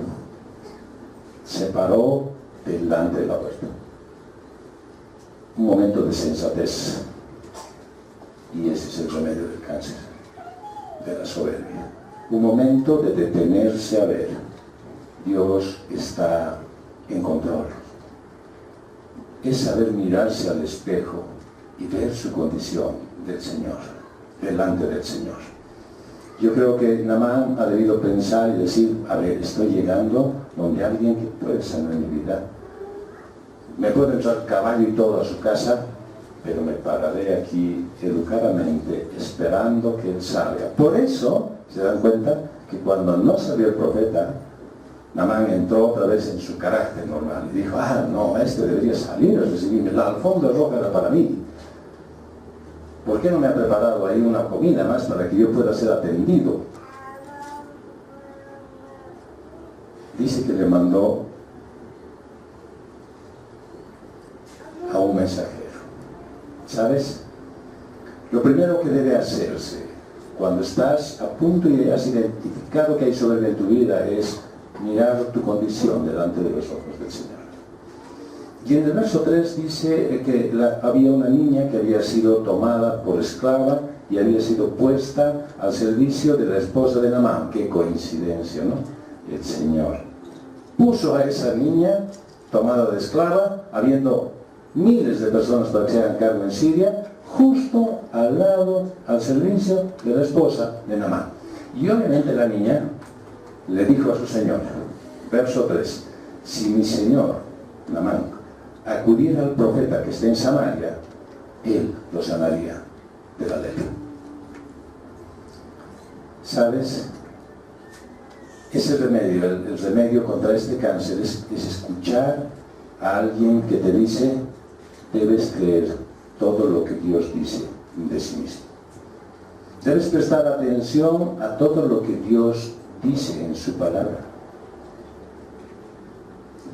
se paró delante de la puerta. Un momento de sensatez. Y ese es el remedio del cáncer, de la soberbia. Un momento de detenerse a ver. Dios está en control. Es saber mirarse al espejo y ver su condición del Señor, delante del Señor. Yo creo que Naamán ha debido pensar y decir, a ver, estoy llegando donde alguien que puede sanar mi vida. Me puede entrar caballo y todo a su casa, pero me pararé aquí educadamente esperando que él salga. Por eso, se dan cuenta que cuando no salió el profeta, Naamán entró otra vez en su carácter normal y dijo, no, este debería salir a recibirme, la alfombra roja era para mí. ¿Por qué no me ha preparado ahí una comida más para que yo pueda ser atendido? Dice que le mandó ¿sabes? Lo primero que debe hacerse cuando estás a punto y has identificado que hay soberbia en tu vida es mirar tu condición delante de los ojos del Señor. Y en el verso 3 dice que había una niña que había sido tomada por esclava y había sido puesta al servicio de la esposa de Naamán. Qué coincidencia, ¿no? El Señor puso a esa niña tomada de esclava, habiendo miles de personas para que se hagan cargo en Siria, justo al lado, al servicio de la esposa de Naamán. Y obviamente la niña le dijo a su señor, verso 3, si mi señor, Naamán, acudiera al profeta que está en Samaria, él lo sanaría de la lepra. ¿Sabes? Ese remedio, el remedio contra este cáncer es escuchar a alguien que te dice, debes creer todo lo que Dios dice de sí mismo. Debes prestar atención a todo lo que Dios dice en su palabra.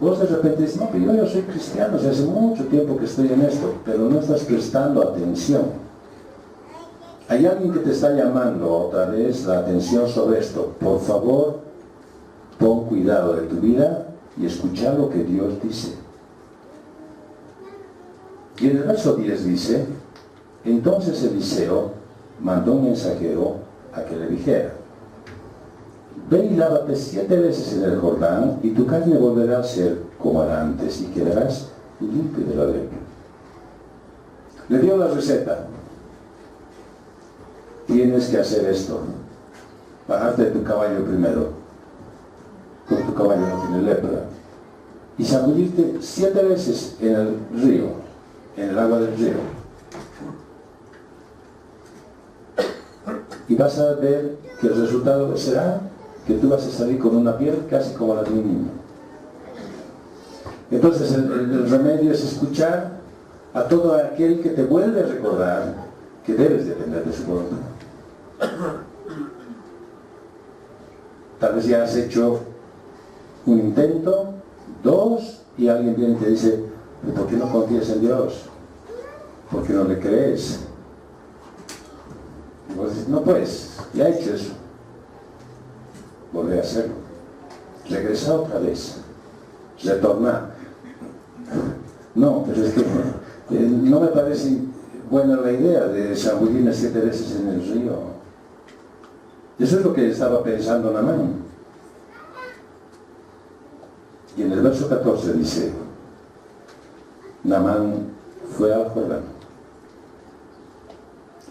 Vos de repente dices, no, pero yo soy cristiano, hace mucho tiempo que estoy en esto, pero no estás prestando atención. Hay alguien que te está llamando otra vez la atención sobre esto. Por favor, pon cuidado de tu vida y escucha lo que Dios dice. Y en el verso 10 dice, entonces Eliseo mandó un mensajero a que le dijera, ve y lávate 7 veces en el Jordán y tu carne volverá a ser como era antes y quedarás limpio de la lepra. Le dio la receta. Tienes que hacer esto. Bajarte de tu caballo primero, porque tu caballo no tiene lepra, y zambullirte 7 veces en el río, en el agua del río. Y vas a ver que el resultado será que tú vas a salir con una piel casi como la de un niño. Entonces el remedio es escuchar a todo aquel que te vuelve a recordar que debes depender de su voluntad. Tal vez ya has hecho un intento, 2, y alguien viene y te dice, ¿por qué no confías en Dios? ¿Por qué no le crees? Y vos dices, no pues, ya he hecho eso. Volver a hacerlo. Regresa otra vez. Retornar. No, pero es que no me parece buena la idea de zambullirme 7 veces en el río. Eso es lo que estaba pensando Naamán. Y en el verso 14 dice, Naamán fue al Jordán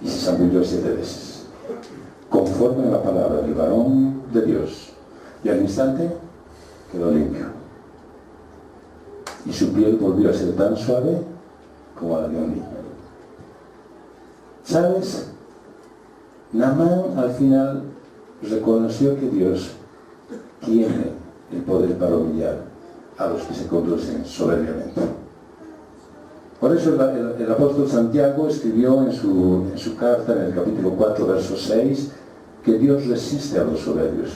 y se zambulló 7 veces, conforme a la palabra del varón de Dios, y al instante quedó limpio. Y su piel volvió a ser tan suave como la de un niño. ¿Sabes? Naamán al final reconoció que Dios tiene el poder para humillar a los que se conducen soberbiamente. Por eso el apóstol Santiago escribió en su carta, en el capítulo 4, verso 6, que Dios resiste a los soberbios,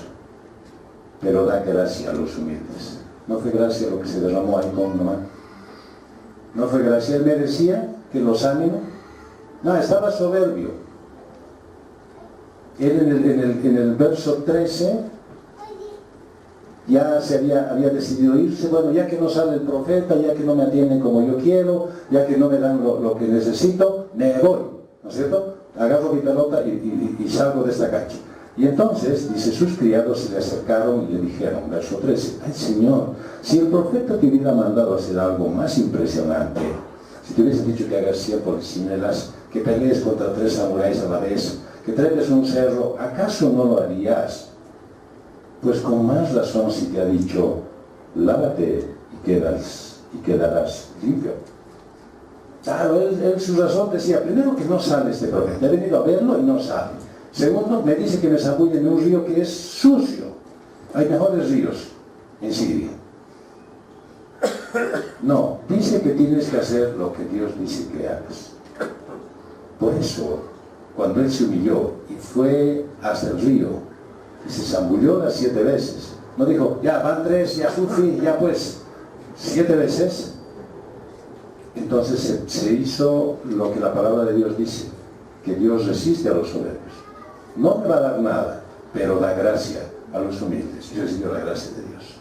pero da gracia a los humildes. ¿No fue gracia lo que se derramó ahí con Naamán? ¿No fue gracia? Él merecía que los amen. No, estaba soberbio. Él en el verso 13 ya había decidido irse. Bueno, ya que no sale el profeta, ya que no me atienden como yo quiero, ya que no me dan lo que necesito, me voy, ¿no es cierto? Agarro mi pelota y salgo de esta cancha. Y entonces, dice, sus criados se le acercaron y le dijeron, verso 13, ay Señor, si el profeta te hubiera mandado a hacer algo más impresionante, si te hubiese dicho que hagas 100 policinelas, que pelees contra 3 samuráis a la vez, que trepes un cerro, ¿acaso no lo harías? Pues con más razón si te ha dicho, lávate y quedarás limpio. Claro, él su razón decía, primero que no sale este profeta, he venido a verlo y no sale. Segundo, me dice que me zambulle en un río que es sucio. Hay mejores ríos en Siria. No, dice que tienes que hacer lo que Dios dice que hagas. Por eso, cuando él se humilló y fue hasta el río y se zambulló las 7 veces, no dijo, ya van 3, ya sufi, ya pues 7 veces, Entonces se hizo lo que la palabra de Dios dice, que Dios resiste a los soberbios. No me va a dar nada, pero da gracia a los humildes. Y recibió la gracia de Dios.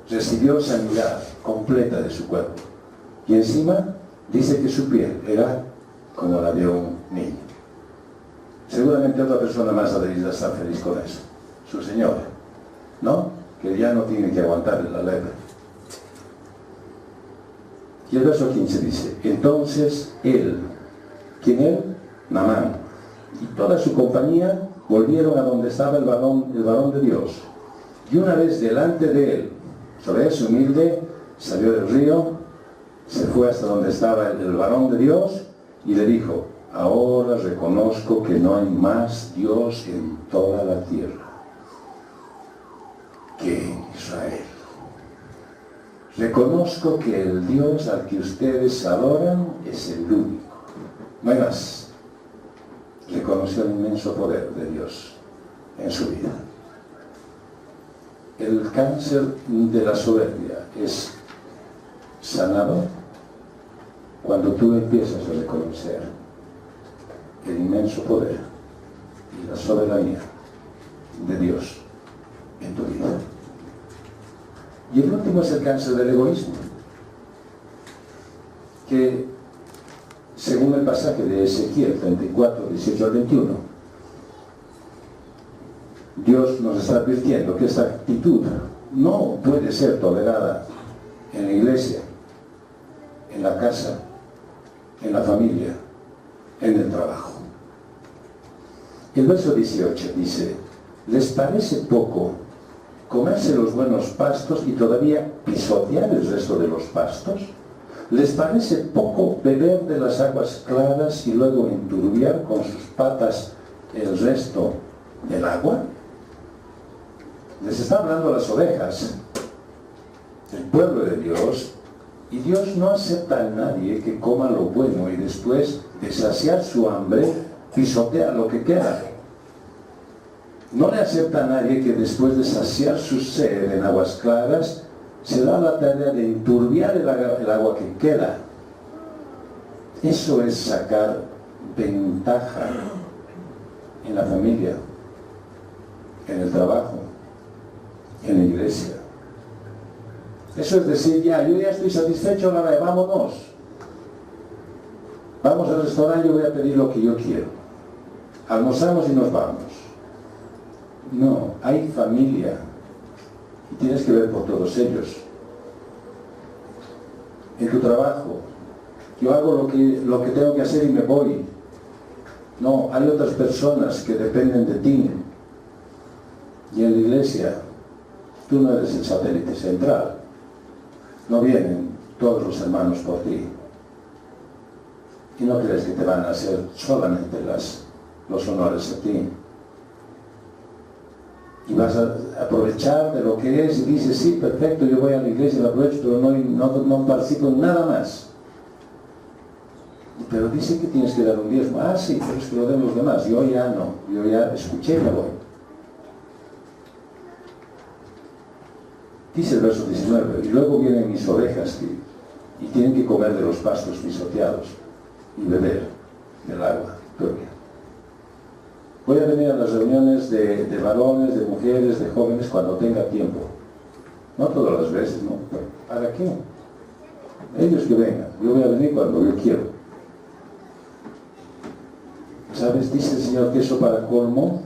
Recibió sanidad completa de su cuerpo. Y encima dice que su piel era como la de un niño. Seguramente otra persona más ha debido estar feliz con eso. Su señora, ¿no? Que ya no tiene que aguantar la lepra. Y el verso 15 dice, entonces él, ¿quién él? Naamán, y toda su compañía volvieron a donde estaba el varón de Dios. Y una vez delante de él, ¿sabes? Humilde, salió del río, se fue hasta donde estaba el varón de Dios y le dijo, ahora reconozco que no hay más Dios en toda la tierra que en Israel. Reconozco que el Dios al que ustedes adoran es el único. No hay más. Reconoció el inmenso poder de Dios en su vida. El cáncer de la soberbia es sanado cuando tú empiezas a reconocer el inmenso poder y la soberanía de Dios en tu vida. Y el último es el cáncer del egoísmo, que según el pasaje de Ezequiel 34, 18 al 21, Dios nos está advirtiendo que esta actitud no puede ser tolerada en la iglesia, en la casa, en la familia, en el trabajo. El verso 18 dice, ¿les parece poco comerse los buenos pastos y todavía pisotear el resto de los pastos? ¿Les parece poco beber de las aguas claras y luego enturbiar con sus patas el resto del agua? Les está hablando a las ovejas, el pueblo de Dios, y Dios no acepta a nadie que coma lo bueno y después de saciar su hambre pisotea lo que queda. No le acepta a nadie que después de saciar su sed en aguas claras se da la tarea de enturbiar el agua que queda. Eso es sacar ventaja en la familia, en el trabajo, en la iglesia. Eso es decir, yo ya estoy satisfecho, ahora vámonos. Vamos al restaurante, yo voy a pedir lo que yo quiero. Almorzamos y nos vamos. No, hay familia. Y tienes que ver por todos ellos. En tu trabajo, yo hago lo que tengo que hacer y me voy. No, hay otras personas que dependen de ti. Y en la iglesia, tú no eres el satélite central. No vienen todos los hermanos por ti. Y no crees que te van a hacer solamente los honores a ti. Y vas a aprovechar de lo que es y dices, sí, perfecto, yo voy a la iglesia y lo aprovecho, pero no participo en nada más. Pero dicen que tienes que dar un diezmo. Ah, sí, pero es que lo den los demás. Yo ya no, yo ya escuché y me voy. Dice el verso 19, y luego vienen mis ovejas y tienen que comer de los pastos pisoteados y beber del agua turbia. Voy a venir a las reuniones de varones, de mujeres, de jóvenes cuando tenga tiempo. No todas las veces, ¿no? Pero ¿para qué? Ellos que vengan. Yo voy a venir cuando yo quiero. ¿Sabes? Dice el Señor que eso para colmo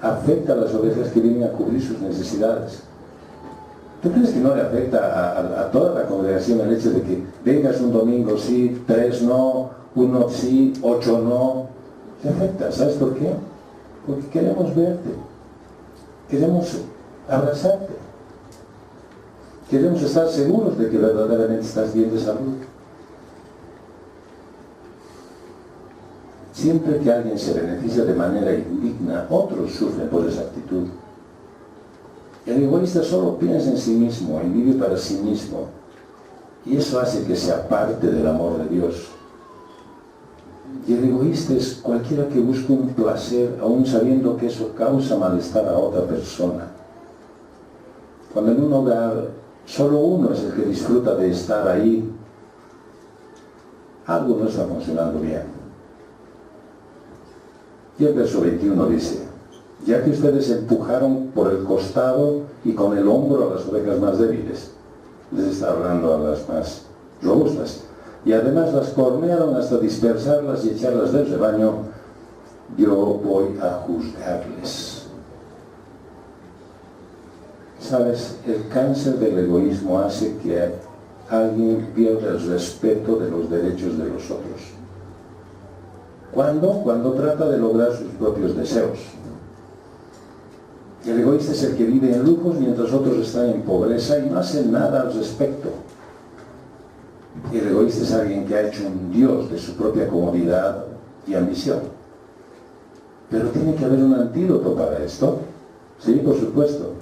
afecta a las ovejas que vienen a cubrir sus necesidades. ¿Tú crees que no le afecta a toda la congregación el hecho de que vengas un domingo sí, 3 no, 1 sí, 8 no? Te afecta, ¿sabes por qué? Porque queremos verte, queremos abrazarte, queremos estar seguros de que verdaderamente estás bien de salud. Siempre que alguien se beneficia de manera indigna, otros sufren por esa actitud. El egoísta solo piensa en sí mismo y vive para sí mismo. Y eso hace que se aparte del amor de Dios. Y el egoísta es cualquiera que busque un placer, aún sabiendo que eso causa malestar a otra persona. Cuando en un hogar solo uno es el que disfruta de estar ahí, algo no está funcionando bien. Y el verso 21 dice, ya que ustedes empujaron por el costado y con el hombro a las ovejas más débiles, les está hablando a las más robustas, y además las cornearon hasta dispersarlas y echarlas del rebaño, yo voy a juzgarles. ¿Sabes? El cáncer del egoísmo hace que alguien pierda el respeto de los derechos de los otros. ¿Cuándo? Cuando trata de lograr sus propios deseos. El egoísta es el que vive en lujos mientras otros están en pobreza y no hacen nada al respecto. El egoísta es alguien que ha hecho un dios de su propia comodidad y ambición. Pero tiene que haber un antídoto para esto. Sí, por supuesto.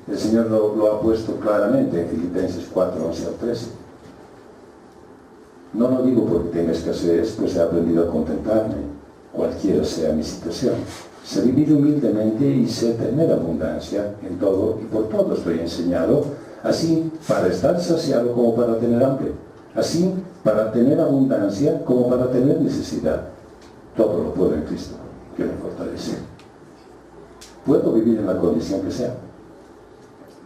El Señor lo ha puesto claramente en Filipenses 4, 11 al 13. No lo digo porque tenga escasez, pues he aprendido a contentarme, cualquiera sea mi situación. Sé vivir humildemente y sé tener abundancia en todo y por todo estoy enseñado, así para estar saciado como para tener hambre, así para tener abundancia como para tener necesidad. Todo lo puedo en Cristo, que me fortalece. Puedo vivir en la condición que sea.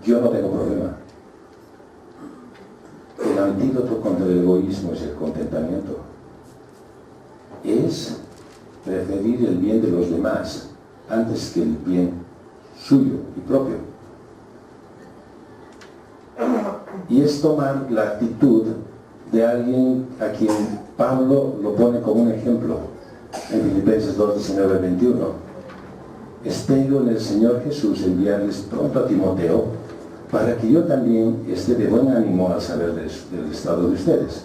Yo no tengo problema. El antídoto contra el egoísmo es el contentamiento. Es preferir el bien de los demás antes que el bien suyo y propio. Y es tomar la actitud de alguien a quien Pablo lo pone como un ejemplo en Filipenses 2, 19 al 21. Espero en el Señor Jesús enviarles pronto a Timoteo para que yo también esté de buen ánimo al saber del estado de ustedes.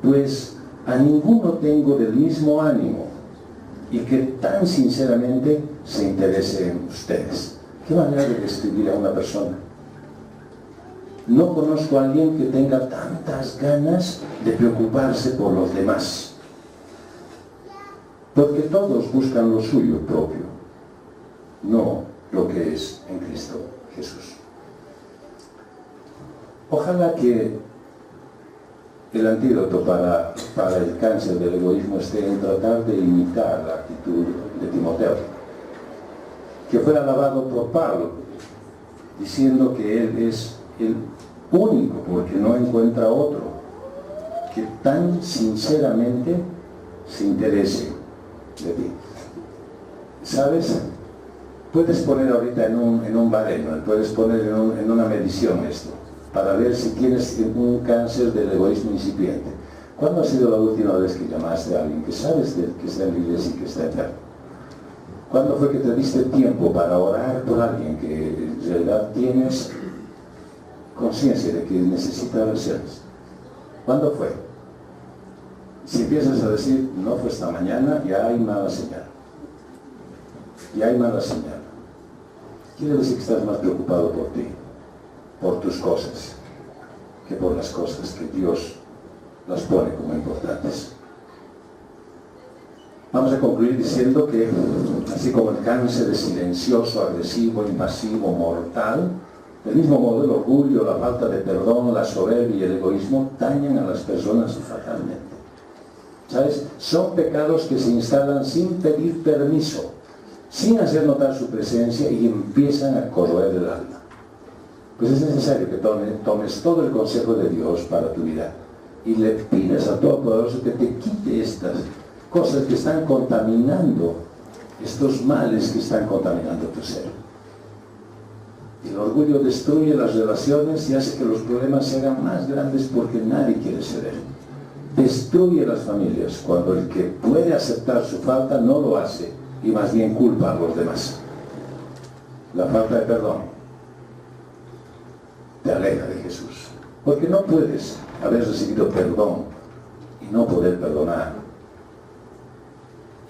Pues a ninguno tengo del mismo ánimo y que tan sinceramente se interese en ustedes. ¿Qué manera de describir a una persona? No conozco a alguien que tenga tantas ganas de preocuparse por los demás. Porque todos buscan lo suyo propio, no lo que es en Cristo Jesús. Ojalá que el antídoto para el cáncer del egoísmo esté en tratar de imitar la actitud de Timoteo, que fue alabado por Pablo, diciendo que él es el único, porque no encuentra otro, que tan sinceramente se interese de ti. ¿Sabes? Puedes poner ahorita en un baremo, puedes poner en una medición esto, para ver si tienes un cáncer del egoísmo incipiente. ¿Cuándo ha sido la última vez que llamaste a alguien que sabes que está en la iglesia y que está enfermo? ¿Cuándo fue que te diste tiempo para orar por alguien que en realidad tienes conciencia de que necesita oraciones? ¿Cuándo fue? Si empiezas a decir, no fue esta mañana, ya hay mala señal. Ya hay mala señal. Quiere decir que estás más preocupado por ti, por tus cosas, que por las cosas que Dios las pone como importantes. Vamos a concluir diciendo que, así como el cáncer es silencioso, agresivo, invasivo, mortal, del mismo modo el orgullo, la falta de perdón, la soberbia y el egoísmo dañan a las personas fatalmente. ¿Sabes? Son pecados que se instalan sin pedir permiso, sin hacer notar su presencia y empiezan a corroer el alma. Pues es necesario que tomes todo el consejo de Dios para tu vida y le pidas a Todopoderoso que te quite estas cosas que están contaminando, estos males que están contaminando tu ser. El orgullo destruye las relaciones y hace que los problemas se hagan más grandes porque nadie quiere ceder. Destruye las familias cuando el que puede aceptar su falta no lo hace y más bien culpa a los demás. La falta de perdón te aleja de Jesús, porque no puedes haber recibido perdón y no poder perdonar.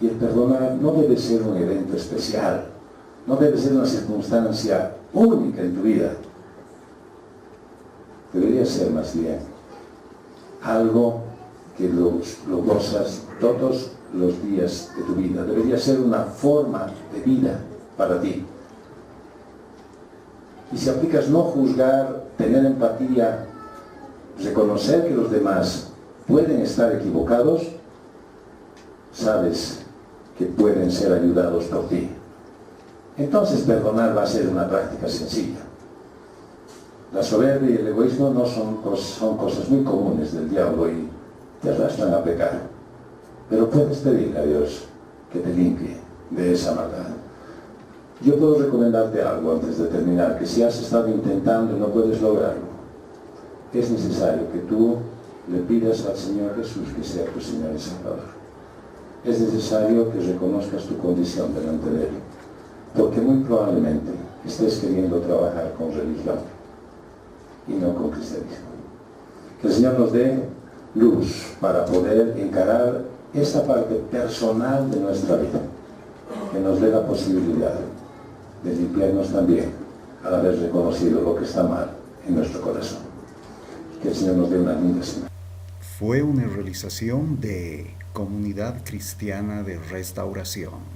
Y el perdonar no debe ser un evento especial, no debe ser una circunstancia única en tu vida. Debería ser más bien algo que lo gozas todos los días de tu vida. Debería ser una forma de vida para ti. Y si aplicas no juzgar, tener empatía, reconocer que los demás pueden estar equivocados, sabes que pueden ser ayudados por ti. Entonces perdonar va a ser una práctica sencilla. La soberbia y el egoísmo no son cosas muy comunes del diablo y te arrastran a pecar. Pero puedes pedirle a Dios que te limpie de esa maldad. Yo puedo recomendarte algo antes de terminar, que si has estado intentando y no puedes lograrlo, es necesario que tú le pidas al Señor Jesús que sea tu Señor y Salvador. Es necesario que reconozcas tu condición delante de Él, porque muy probablemente estés queriendo trabajar con religión y no con cristianismo. Que el Señor nos dé luz para poder encarar esta parte personal de nuestra vida, que nos dé la posibilidad de limpiarnos también al haber reconocido lo que está mal en nuestro corazón. Que el Señor nos dé una linda semana. Fue una realización de Comunidad Cristiana de Restauración.